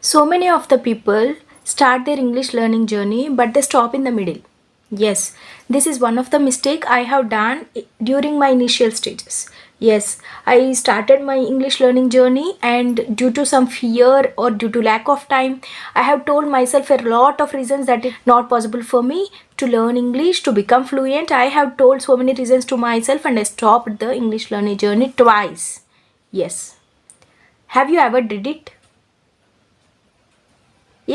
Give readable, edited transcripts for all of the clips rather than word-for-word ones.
So many of the people start their English learning journey but they stop in the middle. Yes, this is one of the mistake I have done during my initial stages. Yes, I started my English learning journey and due to some fear or due to lack of time, I have told myself a lot of reasons that it's not possible for me to learn English, to become fluent. I have told so many reasons to myself and I stopped the English learning journey twice. Yes. Have you ever did it?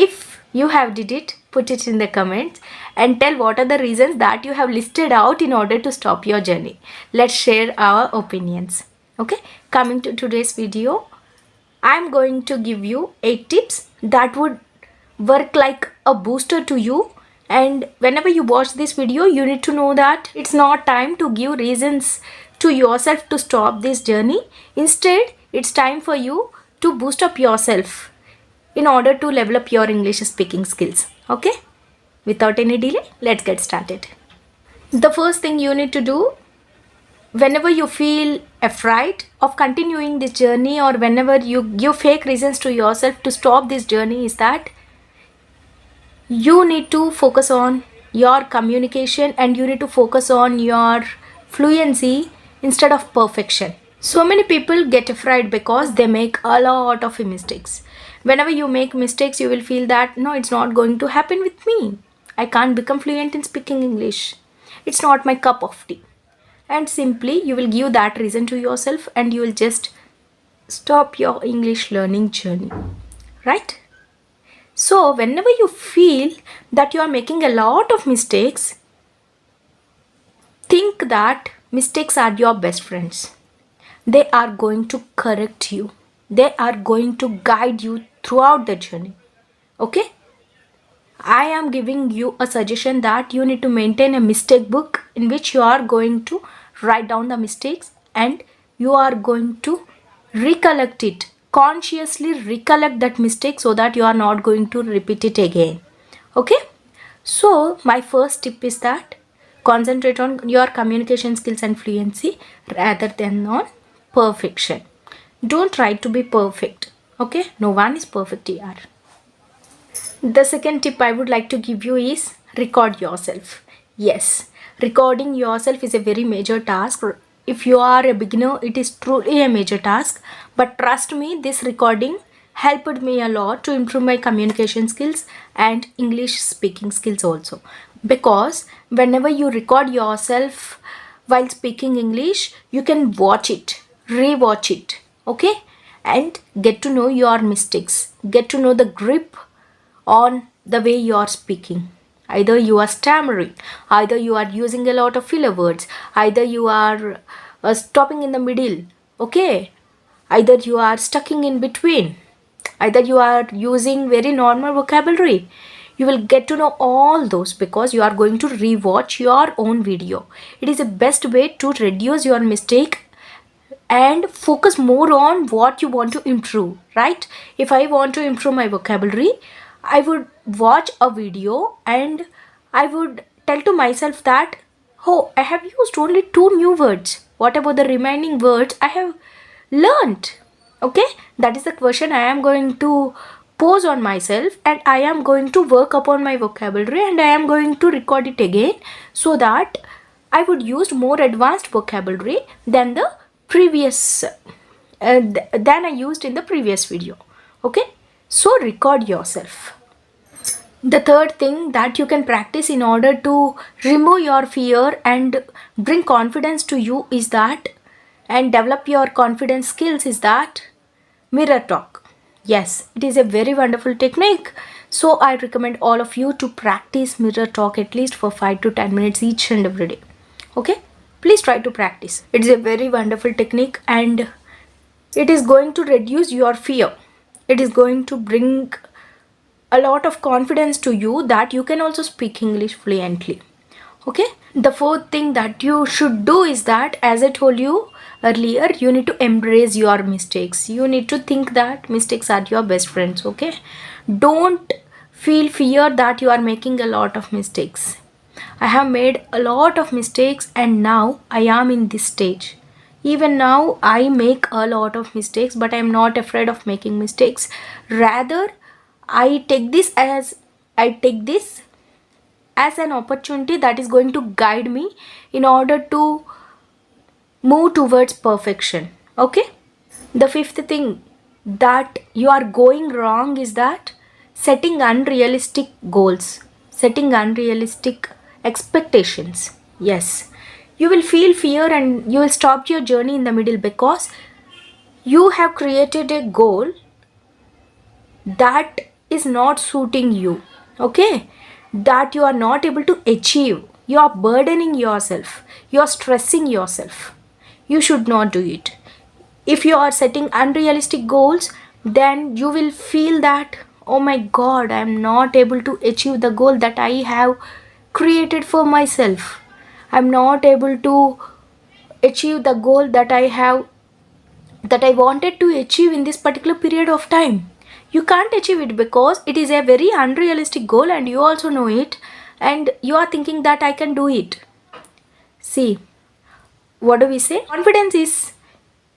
If you have did it, put it in the comments and tell what are the reasons that you have listed out in order to stop your journey. Let's share our opinions. Okay, coming to today's video, I'm going to give you 8 tips that would work like a booster to you. And whenever you watch this video, you need to know that it's not time to give reasons to yourself to stop this journey. Instead, it's time for you to boost up yourself in order to level up your English speaking skills. Okay? Without any delay, let's get started. The first thing you need to do whenever you feel afraid of continuing this journey or whenever you give fake reasons to yourself to stop this journey is that you need to focus on your communication and you need to focus on your fluency instead of perfection. So many people get afraid because they make a lot of mistakes. Whenever you make mistakes, you will feel that no, it's not going to happen with me. I can't become fluent in speaking English. It's not my cup of tea. And simply you will give that reason to yourself and you will just stop your English learning journey. Right? So whenever you feel that you are making a lot of mistakes, think that mistakes are your best friends. They are going to correct you. They are going to guide you throughout the journey. Okay? I am giving you a suggestion that you need to maintain a mistake book in which you are going to write down the mistakes and you are going to recollect it. Consciously recollect that mistake so that you are not going to repeat it again. Okay? So, my first tip is that concentrate on your communication skills and fluency rather than on perfection. Don't try to be perfect. Okay? No one is perfect here. The second tip I would like to give you is record yourself. Yes, recording yourself is a very major task. If you are a beginner, it is truly a major task. But trust me, this recording helped me a lot to improve my communication skills and English speaking skills also. Because whenever you record yourself while speaking English, you can watch it, re-watch it. Okay, and get to know your mistakes, get to know the grip on the way you are speaking. Either you are stammering, either you are using a lot of filler words, either you are stopping in the middle. Okay, either you are stucking in between, either you are using very normal vocabulary. You will get to know all those because you are going to rewatch your own video. It is the best way to reduce your mistake and focus more on what you want to improve, right? If I want to improve my vocabulary, I would watch a video and I would tell to myself that, oh, I have used only 2 new words. What about the remaining words I have learnt? Okay, that is the question I am going to pose on myself and I am going to work upon my vocabulary and I am going to record it again so that I would use more advanced vocabulary than the previous than I used in the previous video. Okay, so record yourself. The third thing that you can practice in order to remove your fear and bring confidence to you is that, and develop your confidence skills is that, mirror talk. Yes, it is a very wonderful technique. So I recommend all of you to practice mirror talk at least for 5 to 10 minutes each and every day. Okay? Please try to practice. It is a very wonderful technique and it is going to reduce your fear. It is going to bring a lot of confidence to you that you can also speak English fluently. Okay? The fourth thing that you should do is that, as I told you earlier, you need to embrace your mistakes. You need to think that mistakes are your best friends. Okay? Don't feel fear that you are making a lot of mistakes. I have made a lot of mistakes and now I am in this stage. Even now I make a lot of mistakes, but I am not afraid of making mistakes. Rather, I take this as I take this as an opportunity that is going to guide me in order to move towards perfection. Okay? The fifth thing that you are going wrong is that setting unrealistic goals, setting unrealistic expectations. Yes, you will feel fear and you will stop your journey in the middle because you have created a goal that is not suiting you. Okay, that you are not able to achieve. You are burdening yourself, you are stressing yourself. You should not do it. If you are setting unrealistic goals, then you will feel that, oh my god, I am not able to achieve the goal that I have created for myself. I'm not able to achieve the goal that I wanted to achieve in this particular period of time. You can't achieve it because it is a very unrealistic goal and you also know it, and you are thinking that I can do it. See, what do we say? Confidence is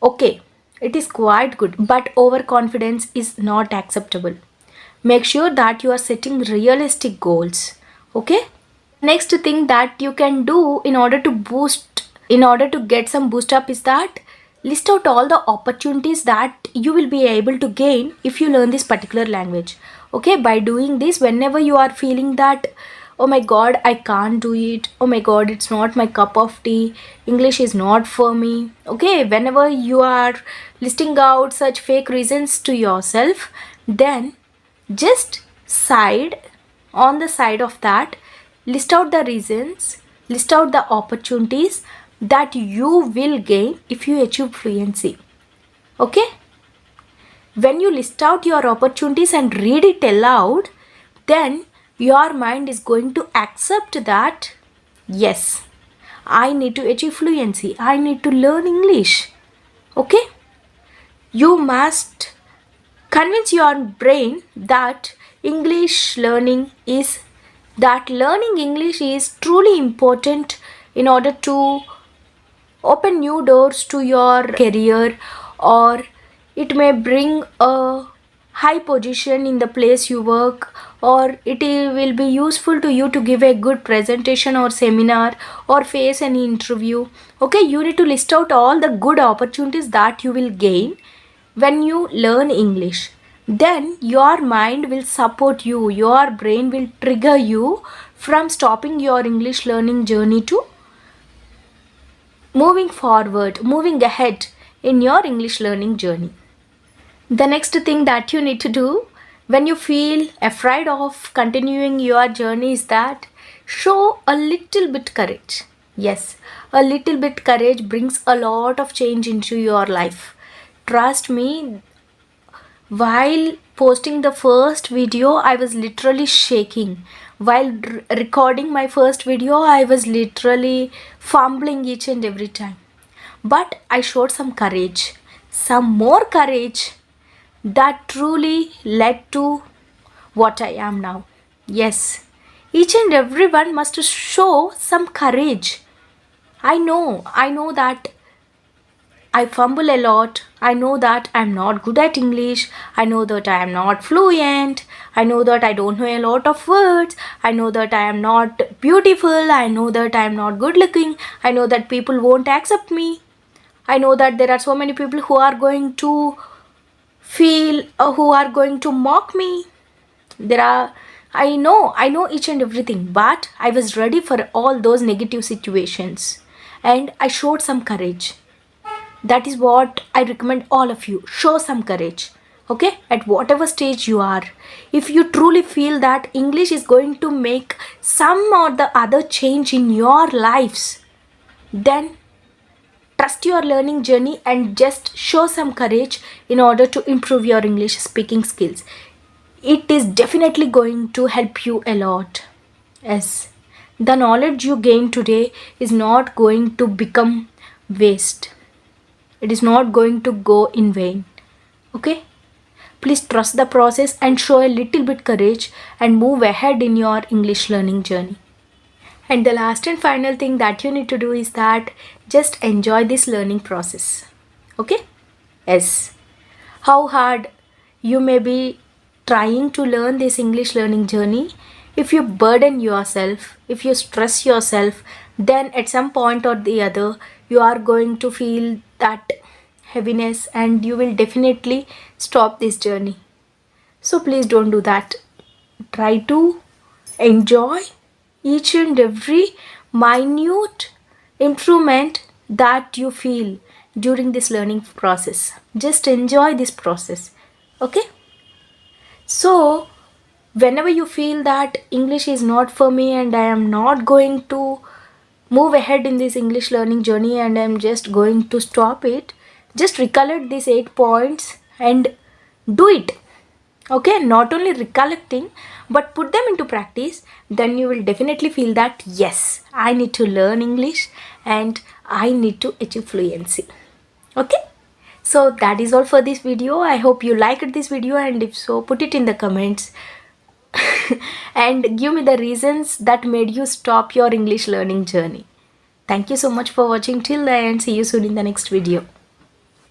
okay, it is quite good, but overconfidence is not acceptable. Make sure that you are setting realistic goals. Okay? Next thing that you can do in order to get some boost up is that list out all the opportunities that you will be able to gain if you learn this particular language. Okay, by doing this, whenever you are feeling that, oh my god, I can't do it, oh my god, it's not my cup of tea, English is not for me. Okay, whenever you are listing out such fake reasons to yourself, then just on the side of that, list out the reasons, list out the opportunities that you will gain if you achieve fluency. Okay? When you list out your opportunities and read it aloud, then your mind is going to accept that, yes, I need to achieve fluency, I need to learn English. Okay? You must convince your brain that learning English is truly important in order to open new doors to your career, or it may bring a high position in the place you work, or will be useful to you to give a good presentation or seminar or face any interview. Okay, you need to list out all the good opportunities that you will gain when you learn English. Then your mind will support you, your brain will trigger you from stopping your English learning journey to moving forward, moving ahead in your English learning journey. The next thing that you need to do when you feel afraid of continuing your journey is that show a little bit courage. Yes, a little bit courage brings a lot of change into your life. Trust me, while posting the first video, I was literally shaking. While recording my first video, I was literally fumbling each and every time. But I showed some courage, some more courage that truly led to what I am now. Yes, each and everyone must show some courage. I know that I fumble a lot. I know that I'm not good at English. I know that I am not fluent. I know that I don't know a lot of words. I know that I am not beautiful. I know that I am not good looking. I know that people won't accept me. I know that there are so many people who are going to who are going to mock me. I know each and everything, but I was ready for all those negative situations and I showed some courage. That is what I recommend all of you. Show some courage. Okay? At whatever stage you are. If you truly feel that English is going to make some or the other change in your lives, then trust your learning journey and just show some courage in order to improve your English speaking skills. It is definitely going to help you a lot. Yes. The knowledge you gain today is not going to become waste. It is not going to go in vain. Okay? Please trust the process and show a little bit courage and move ahead in your English learning journey. And the last and final thing that you need to do is that just enjoy this learning process. Okay? Yes. How hard you may be trying to learn this English learning journey, if you burden yourself, if you stress yourself, then at some point or the other, you are going to feel that heaviness and you will definitely stop this journey. So please don't do that. Try to enjoy each and every minute improvement that you feel during this learning process. Just enjoy this process. Okay? So, whenever you feel that English is not for me and I am not going to move ahead in this English learning journey and I am just going to stop it, just recollect these 8 points and do it. Okay, not only recollecting but put them into practice, then you will definitely feel that yes, I need to learn English and I need to achieve fluency. Okay, so that is all for this video. I hope you liked this video, and if so, put it in the comments and give me the reasons that made you stop your English learning journey. Thank you so much for watching till the end. See you soon in the next video.